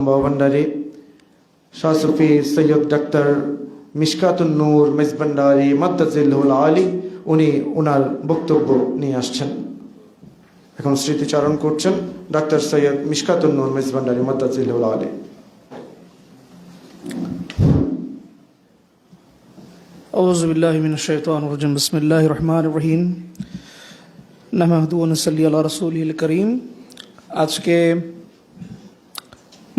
ভান্ডারী শাহ সুফি Syed doctor মিশকাতুন নূর মেজভান্ডারী মাদ্দাজিল্লাহুল আলী উনি ওনার বক্তব্য নিয়ে আসছেন। এখন স্মৃতিচারণ করছেন ডাক্তার সৈয়দ মিশকাতুন নূর মেজভান্ডারী মাদ্দাজিল্লাহুল আলী। আউযু বিল্লাহি মিনাশ শাইতানির রাজিম। বিসমিল্লাহির রহমানির রহিম। নাহমাদুহু ওয়া নুসাল্লি আলা রাসূলিল কারীম। আজকে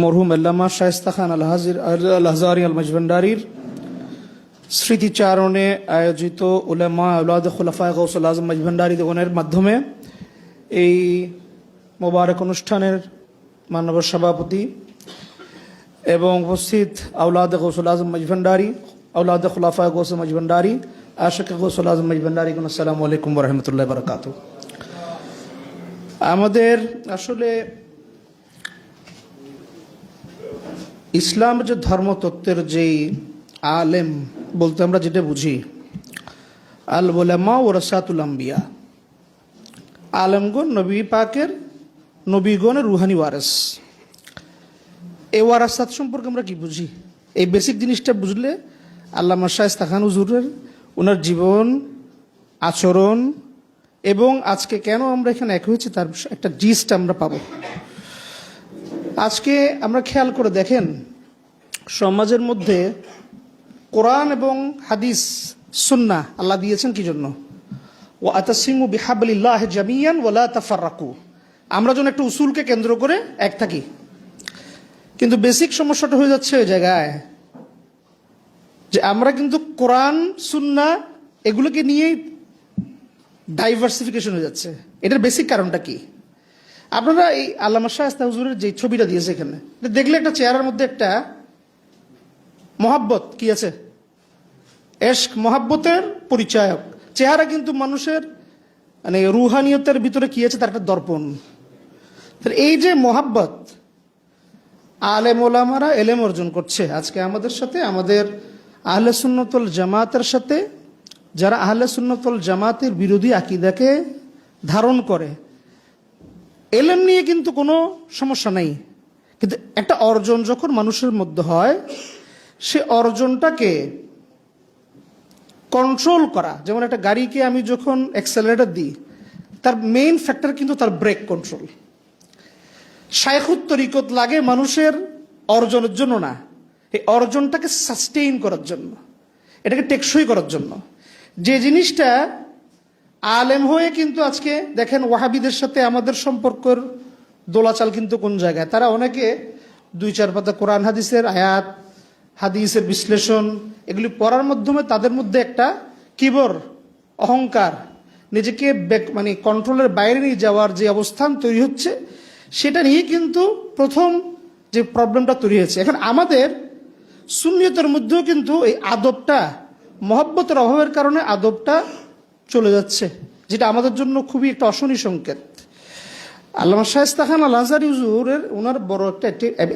মরহুম আল্লামা শায়েস্তা খান আল হাজারি আল মজভান্ডারীর স্মৃতিচারণে আয়োজিত উলামা আওলাদ খুলাফায়ে গাউসুল আজম মজভান্ডারীগণের মাধ্যমে এই মোবারক অনুষ্ঠানের মাননীয় সভাপতি এবং উপস্থিত আওলাদ গাউসুল আজম মজভান্ডারী, আওলাদ খুলাফায়ে গাউসুল মজভান্ডারী, আশিক গাউসুল আজম মজভান্ডারী, আসসালামু আলাইকুম ওয়া রাহমাতুল্লাহি ওয়া বারাকাতুহু। আমাদের আসলে ইসলাম যে ধর্মতত্ত্বের যেই আলেম বলতে আমরা যেটা বুঝি, আল উলামা ওয়ারাসাতুল আম্বিয়া, আলেমগণ নবী পাকের নবীগণের রুহানি ওয়ারেস। এই ওয়ারাসাত সম্পর্কে আমরা কি বুঝি? এই বেসিক জিনিসটা বুঝলে আল্লামা শায়েস্তা খান হুজুরের ওনার জীবন, আচরণ এবং আজকে কেন আমরা এখানে এক হয়েছি তার একটা জিস্ট আমরা পাবো। আজকে আমরা খেয়াল করে দেখেন, সমাজের মধ্যে কোরআন এবং হাদিস সুন্নাহ আল্লাহ দিয়েছেন কি জন্য? ওয়া আতাসিমু বিহাবলিল্লাহি জামিয়ান ওয়া লা তাফাররাকু। আমরা যেন একটা উসুলকে কেন্দ্র করে এক থাকি। কিন্তু বেসিক সমস্যাটা হয়ে যাচ্ছে ওই জায়গায় যে আমরা কিন্তু কোরআন সুন্নাহ এগুলোকে নিয়েই ডাইভার্সিফিকেশন হয়ে যাচ্ছে। এটার বেসিক কারণটা কি? আপনারা এই আল্লামা শায়েস্তা হুজুরের যে ছবিটা দিয়েছে এখানে দেখলে একটা চেহারার মধ্যে একটা মহাব্বত কি আছে, এশক মহাব্বতের পরিচয়ক চেহারা, কিন্তু মানুষের মানে রুহানিয়তের ভিতরে কি আছে তার একটা দর্পণ। এই যে মহাব্বত, আলেম ওলামারা এলেম অর্জন করছে আজকে আমাদের সাথে, আমাদের আহলে সুন্নতুল জামাতের সাথে, যারা আহলে সুন্নতুল জামাতের বিরোধী আকীদাকে ধারণ করে, এলেম নিয়ে কিন্তু কোনো সমস্যা নাই। কিন্তু একটা অর্জন যখন মানুষের মধ্যে হয়, সে অর্জনটাকে কন্ট্রোল করা, যেমন একটা গাড়িকে আমি যখন অ্যাক্সেলারেটর দিই, তার মেইন ফ্যাক্টর কিন্তু তার ব্রেক কন্ট্রোল। শায়খুত তরিকত লাগে মানুষের অর্জনের জন্য না, এই অর্জনটাকে সাস্টেইন করার জন্য, এটাকে টেকসই করার জন্য। যে জিনিসটা আলেম হয়ে কিন্তু আজকে দেখেন ওয়াহাবিদের সাথে আমাদের সম্পর্কের দোলাচাল কিন্তু কোন জায়গায়, তারা অনেকে 2-4 পাতা কোরআন হাদিসের আয়াত, হাদিসের বিশ্লেষণ এগুলি পড়ার মাধ্যমে তাদের মধ্যে একটা কিবর, অহংকার, নিজেকে মানে কন্ট্রোলের বাইরে নিয়ে যাওয়ার যে অবস্থান তৈরি হচ্ছে, সেটা নিয়ে কিন্তু প্রথম যে প্রবলেমটা তৈরি হয়েছে। এখন আমাদের সুন্নিয়তের মধ্যেও কিন্তু এই আদবটা, মহব্বতের অভাবের কারণে আদবটা চলে যাচ্ছে, যেটা আমাদের জন্য খুবই একটা অশনি সংকেত। আল্লামা শায়েস্তা খান আল হাজারি হুজুরের ওনার বড় একটা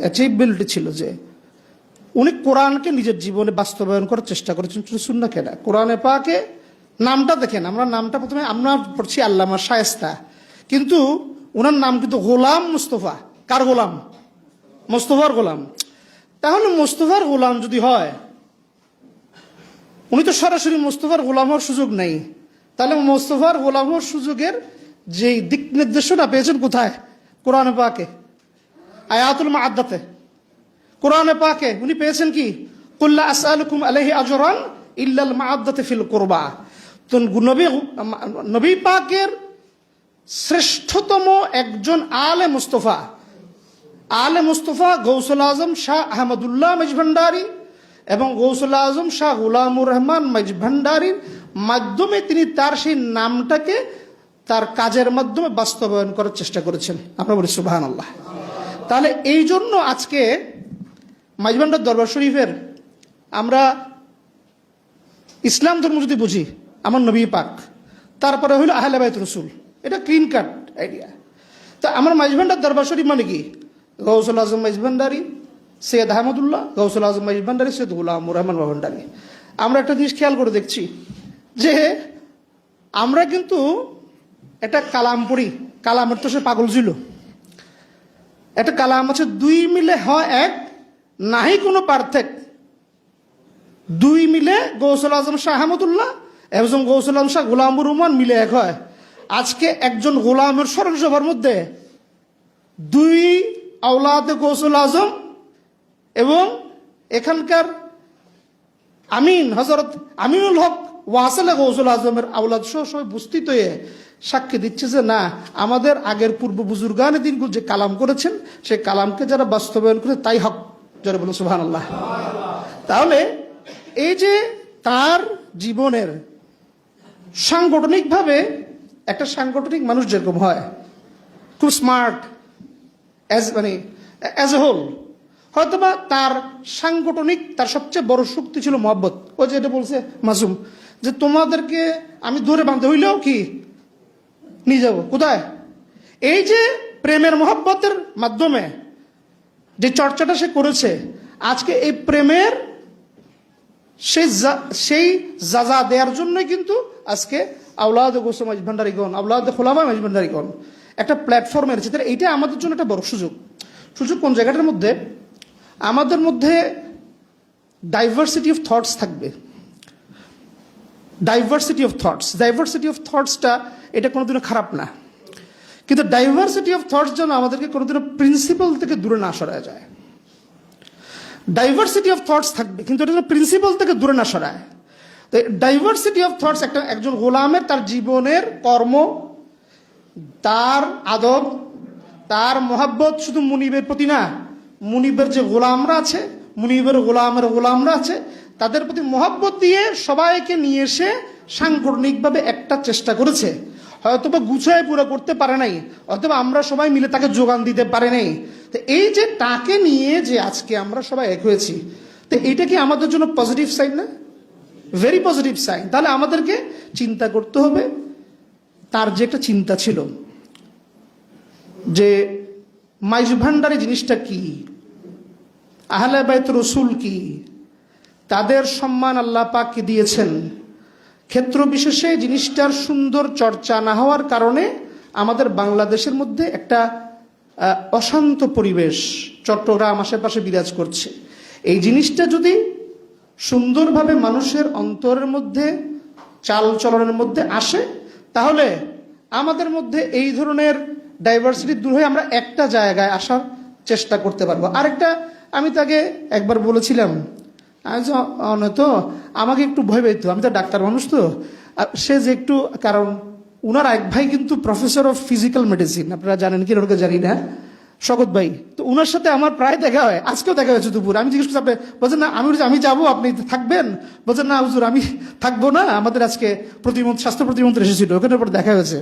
অ্যাচিভমেন্ট ছিল যে উনি কোরআনকে নিজের জীবনে বাস্তবায়ন করার চেষ্টা করেছেন। সুন্নাহ কেনা কোরআনে পাকে নামটা দেখেন, আমরা নামটা প্রথমে আমরা পড়ছি আল্লামা শায়েস্তা, কিন্তু ওনার নাম কিন্তু গোলাম মুস্তফা। কার গোলাম? মোস্তফার গোলাম। তাহলে মোস্তফার গোলাম যদি হয়, উনি তো সরাসরি মোস্তফার গোলাম হওয়ার সুযোগ নেই, তাহলে মোস্তফার গোলাম হওয়ার সুযোগের যে দিক নির্দেশনা পেয়েছেন কোথায়? কোরআনে পাকে, আয়াতুল মুআদ্দাতে, কোরআনে পাকে উনি পেয়েছেন কি? কুল লা আসআলুকুম আলাইহি আজরান ইল্লাল মুআদ্দাতে ফিল কুরবা। তো নবী পাকের শ্রেষ্ঠতম একজন আলে মুস্তফা, আলে মুস্তফা গৌসুল আজম শাহ আহমদুল্লাহ মজভান্ডারী এবং গৌসুল আজম শাহ গুলামুর রহমান মজভান্ডারীর মাধ্যমে তিনি তার সেই নামটাকে তার কাজের মাধ্যমে বাস্তবায়ন করার চেষ্টা করেছেন। আমরা বলি সুবহানাল্লাহ। তাহলে এই জন্য আজকে মজভান্ডার দরবার শরীফের আমরা ইসলাম ধর্ম যদি বুঝি, আমার নবী পাক, তারপরে হইল আহলে বাইত রাসূল, এটা ক্লিন কাট আইডিয়া। তা আমার মজভান্ডার দরবার শরীফ মানে কি? গৌসুল আজম মজভান্ডারী, সৈয়দ আহমদুল্লাহ, গৌসুল আজম মজভান্ডারী, সৈয়দ গুলামুর রহমান মজভান্ডারী। আমরা একটা জিনিস খেয়াল করে দেখছি যে আমরা কিন্তু একটা কালাম পড়ি, কালামের তো সে পাগল ছিল, একটা কালাম আছে, দুই মিলে হয় এক, নাহি কোনো পার্থক্য। দুই মিলে গৌসুল আজম শাহ আহমদুল্লাহ এবং গৌসুল আজম শাহ গোলামুর রহমান মিলে এক হয়। আজকে একজন গোলামের স্মরণ সভার মধ্যে দুই আওলাদ গৌসুল আজম এবং এখানকার আমিন হযরত আমিনুল হক ওয়াসেলে গৌসুল আজমের আওলাদ সহ সবাই উপস্থিত হয়ে সাক্ষী দিচ্ছে যে না, আমাদের আগের পূর্ব বুজুর্গানে দিনগুলো যে কালাম করেছেন সেই কালামকে যারা বাস্তবায়ন করে তাই হক। যারা বলুন সুবহানাল্লাহ। তাহলে এই যে তার জীবনের সাংগঠনিকভাবে একটা সাংগঠনিক মানুষ যেরকম হয়, খুব স্মার্ট অ্যাজ এ হোল, হয়তোবা তার সাংগঠনিক তার সবচেয়ে বড় শক্তি ছিল মহব্বত। ওই যে এটা বলছে মাসুম যে তোমাদেরকে আমি ধরে বাঁধতে হইলেও কি নিয়ে যাব কোথায়। এই যে প্রেমের মহব্বতের মাধ্যমে যে চর্চাটা সে করেছে, আজকে এই প্রেমের সেই যাজা দেওয়ার জন্যই কিন্তু আজকে আওলাদ গোসম মাইজভান্ডারিগণ, আওলাদ খোলাফা মাইজভান্ডারিগণ একটা প্ল্যাটফর্ম এসেছে। তাহলে এইটা আমাদের জন্য একটা বড় সুযোগ। সুযোগ কোন জায়গাটার মধ্যে? আমাদের মধ্যে ডাইভার্সিটি অফ থটস থাকবে। ডাইভার্সিটি অফ থটসটা এটা কোনোদিনও খারাপ না, কিন্তু ডাইভার্সিটি অফ থটস যেন আমাদেরকে কোনোদিনও প্রিন্সিপাল থেকে দূরে না সরায় যায়। ডাইভার্সিটি অফ থটস থাকবে, কিন্তু এটা প্রিন্সিপাল থেকে দূরে না সরায়। তো ডাইভার্সিটি অফ থটস একজন গোলামের তার জীবনের কর্ম, তার আদব, তার মহাব্বত শুধু মুনিবের প্রতি না, মুনিবের যে গোলামরা আছে, মুনিবের গোলামরা আছে, তাদের প্রতি মহাব্বত দিয়ে সবাইকে নিয়ে এসে সাংগঠনিকভাবে একটা চেষ্টা করেছে। হয়তোবা গুছায় পুরো করতে পারে নাই, অথবা আমরা সবাই মিলে তাকে যোগান দিতে পারে নাই। তো এই যে তাকে নিয়ে যে আজকে আমরা সবাই এক হয়েছি, তো এইটা কি আমাদের জন্য পজিটিভ সাইন না? Very positive sign. তাহলে আমাদেরকে চিন্তা করতে হবে তার যে একটা চিন্তা ছিল যে মাইজভান্ডারি জিনিসটা কি, আহলে বাইত রসুল কি, তাদের সম্মান আল্লাহ পাক দিয়েছেন। ক্ষেত্র বিশেষে জিনিসটার সুন্দর চর্চা না হওয়ার কারণে আমাদের বাংলাদেশের মধ্যে একটা অশান্ত পরিবেশ চট্টগ্রাম আশেপাশে বিরাজ করছে। এই জিনিসটা যদি সুন্দরভাবে মানুষের অন্তরের মধ্যে, চাল চলনের মধ্যে আসে, তাহলে আমাদের মধ্যে এই ধরনের ডাইভার্সিটি দূর হয়ে আমরা একটা জায়গায় আসার চেষ্টা করতে পারবো। আরেকটা আমি তাকে একবার বলেছিলাম, তো আমাকে একটু ভয় পেত, আমি তো ডাক্তার মানুষ, তো সে যে একটু, কারণ উনার এক ভাই কিন্তু প্রফেসর অফ ফিজিক্যাল মেডিসিন, আপনারা জানেন কি ওনাকে জানি না, শকত ভাই। তো উনার সাথে আমার প্রায় দেখা হয়, আজকেও দেখা হয়েছে দুপুর। আমি জিজ্ঞেস করছি, আপনি বলছেন না, আমি যাবো, আপনি থাকবেন? বলছেন না হুজুর আমি থাকবো না, আমাদের আজকে স্বাস্থ্য প্রতিমন্ত্রী এসেছিল, ওখানে পর দেখা হয়েছে।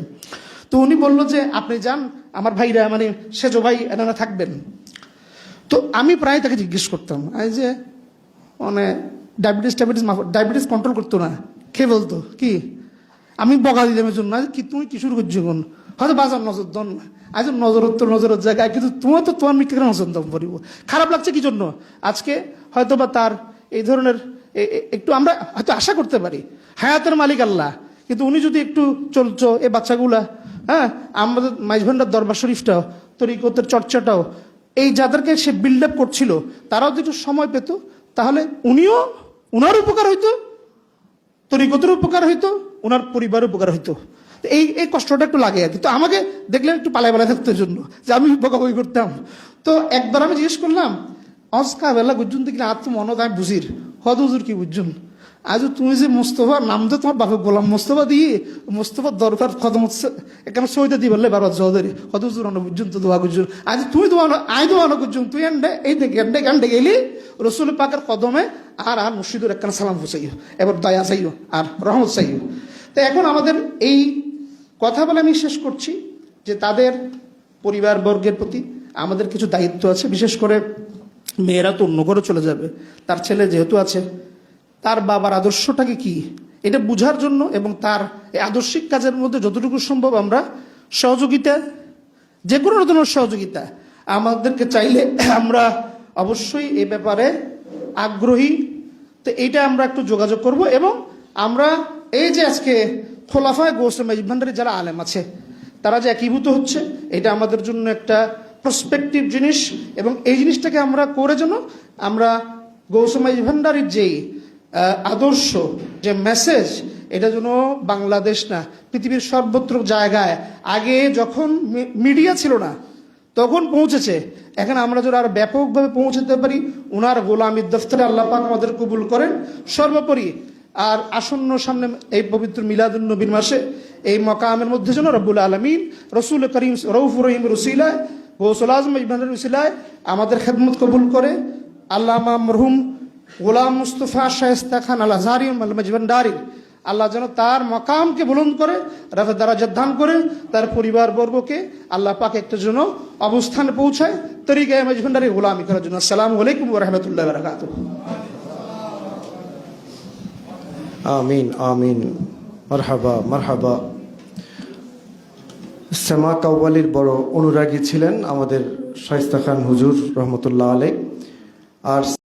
তো উনি বললো যে আপনি যান, আমার ভাইরা মানে সেজো ভাই এনারা থাকবেন। তো আমি প্রায় তাকে জিজ্ঞেস করতাম, এই যে মানে ডায়াবেটিস কন্ট্রোল করতো না, খেয়ে বলতো কি, আমি বকা দিতাম এর জন্য, কি তুমি কি শুরু করছো এখন, হয়তো বাজার নজর দন আজ নজরের জায়গায়, কিন্তু তোমার তো তোমার মিকে নজর দম পড়িব। খারাপ লাগছে কি জন্য? আজকে হয়তো বা তার এই ধরনের একটু আমরা হয়তো আশা করতে পারি, হায়াতের মালিক আল্লাহ, কিন্তু উনি যদি একটু চলছো এই বাচ্চাগুলা, হ্যাঁ, আমাদের মাইজভান্ডার দরবার শরীফটাও, তরিকতের চর্চাটাও, এই যাদেরকে সে বিল্ড আপ করছিল তারাও যদি একটু সময় পেত, তাহলে উনার উপকার হইতো, তরিকতের উপকার হইতো, উনার পরিবারের উপকার হইতো। এই কষ্টটা একটু লাগে আর কি। তো আমাকে দেখলে একটু পালায় থাকতো জন্য যে আমি বকাবকি করতাম। তো একবার আমি জিজ্ঞেস করলাম, অস্কা বেলা বুঝুন কিনা আর তো মনত আমি বুঝির হদ হুজুর কি বুঝুন, আজ তুমি যে মোস্তফা নাম তো তোমার বাপে গোলাম মোস্তফা দিয়ে মোস্তফার দরকার খদম এখানে সইতে দিয়ে বললে বারবার জহদারি হদ হুজুর অন বুঝুন তো দোয়া গুজুন, আজ তুমি আই দোয়া অন গুজুন, তুই এন্ডে এই দেখে এন্ডে গেলি রসুল পাকের কদমে আর মুর্শিদুর একখানা সালাম হুসাইও, এবার দয়া চাইও আর রহমত চাইও। তো এখন আমাদের এই কথা বলে আমি শেষ করছি যে তাদের পরিবারবর্গের প্রতি আমাদের কিছু দায়িত্ব আছে। বিশেষ করে মেয়েরা তো অন্য ঘরে চলে যাবে, তার ছেলে যেহেতু আছে, তার বাবার আদর্শটাকে কি এটা বুঝার জন্য এবং তার এই আদর্শিক কাজের মধ্যে যতটুকু সম্ভব আমরা সহযোগিতা, যে কোনো ধরনের সহযোগিতা আমাদেরকে চাইলে আমরা অবশ্যই এ ব্যাপারে আগ্রহী। তো এইটা আমরা একটু যোগাযোগ করব এবং আমরা এই যে আজকে খোলাফায়ে গৌসে মাইজভান্ডারী যারা আলেম আছে তারা যে একীভূত হচ্ছে, এটা আমাদের জন্য একটা প্রসপেক্টিভ জিনিস, এবং এই জিনিসটাকে আমরা করে যেন আমরা গৌসমাই ভান্ডারির যেই আদর্শ, যে মেসেজ, এটা যেন বাংলাদেশ না, পৃথিবীর সর্বত্র জায়গায় আগে যখন মিডিয়া ছিল না তখন পৌঁছেছে, এখন আমরা যেন আরো ব্যাপকভাবে পৌঁছাতে পারি। ওনার গোলামীর দফতরে আল্লাহ পাক আমাদের কবুল করেন সর্বোপরি। আর আসন্ন সামনে এই পবিত্র মিলাদুন নবীর মাসে এই মকামের মধ্যে যেন রব্বুল আলমিন রসুল করিম রউফুর রহিম রসিলায় গৌসুল আজম ইবনের রসিলায় আমাদের খেদমত কবুল করে। আল্লামা মরহুম গোলাম মুস্তফা শায়েস্তা খান আল আজহারি মজভান্ডারি, আল্লাহ যেন তার মকামকে বুলন্দ করে, রাফে দারাজাত দান করে, তার পরিবারবর্গকে আল্লাহ পাক একটা জন্য অবস্থানে পৌঁছায় তরিকায়ে মজভান্ডারি গোলামি করার জন্য। আসসালামু আলাইকুম ওয়া রাহমাতুল্লাহি ওয়া বারাকাতুহু। আমিন আমিন, মারহাবা মারহাবা। সেমা কাওয়ালির বড় অনুরাগী ছিলেন আমাদের শায়েস্তা খান হুজুর রহমতুল্লাহ আলাইহ। আর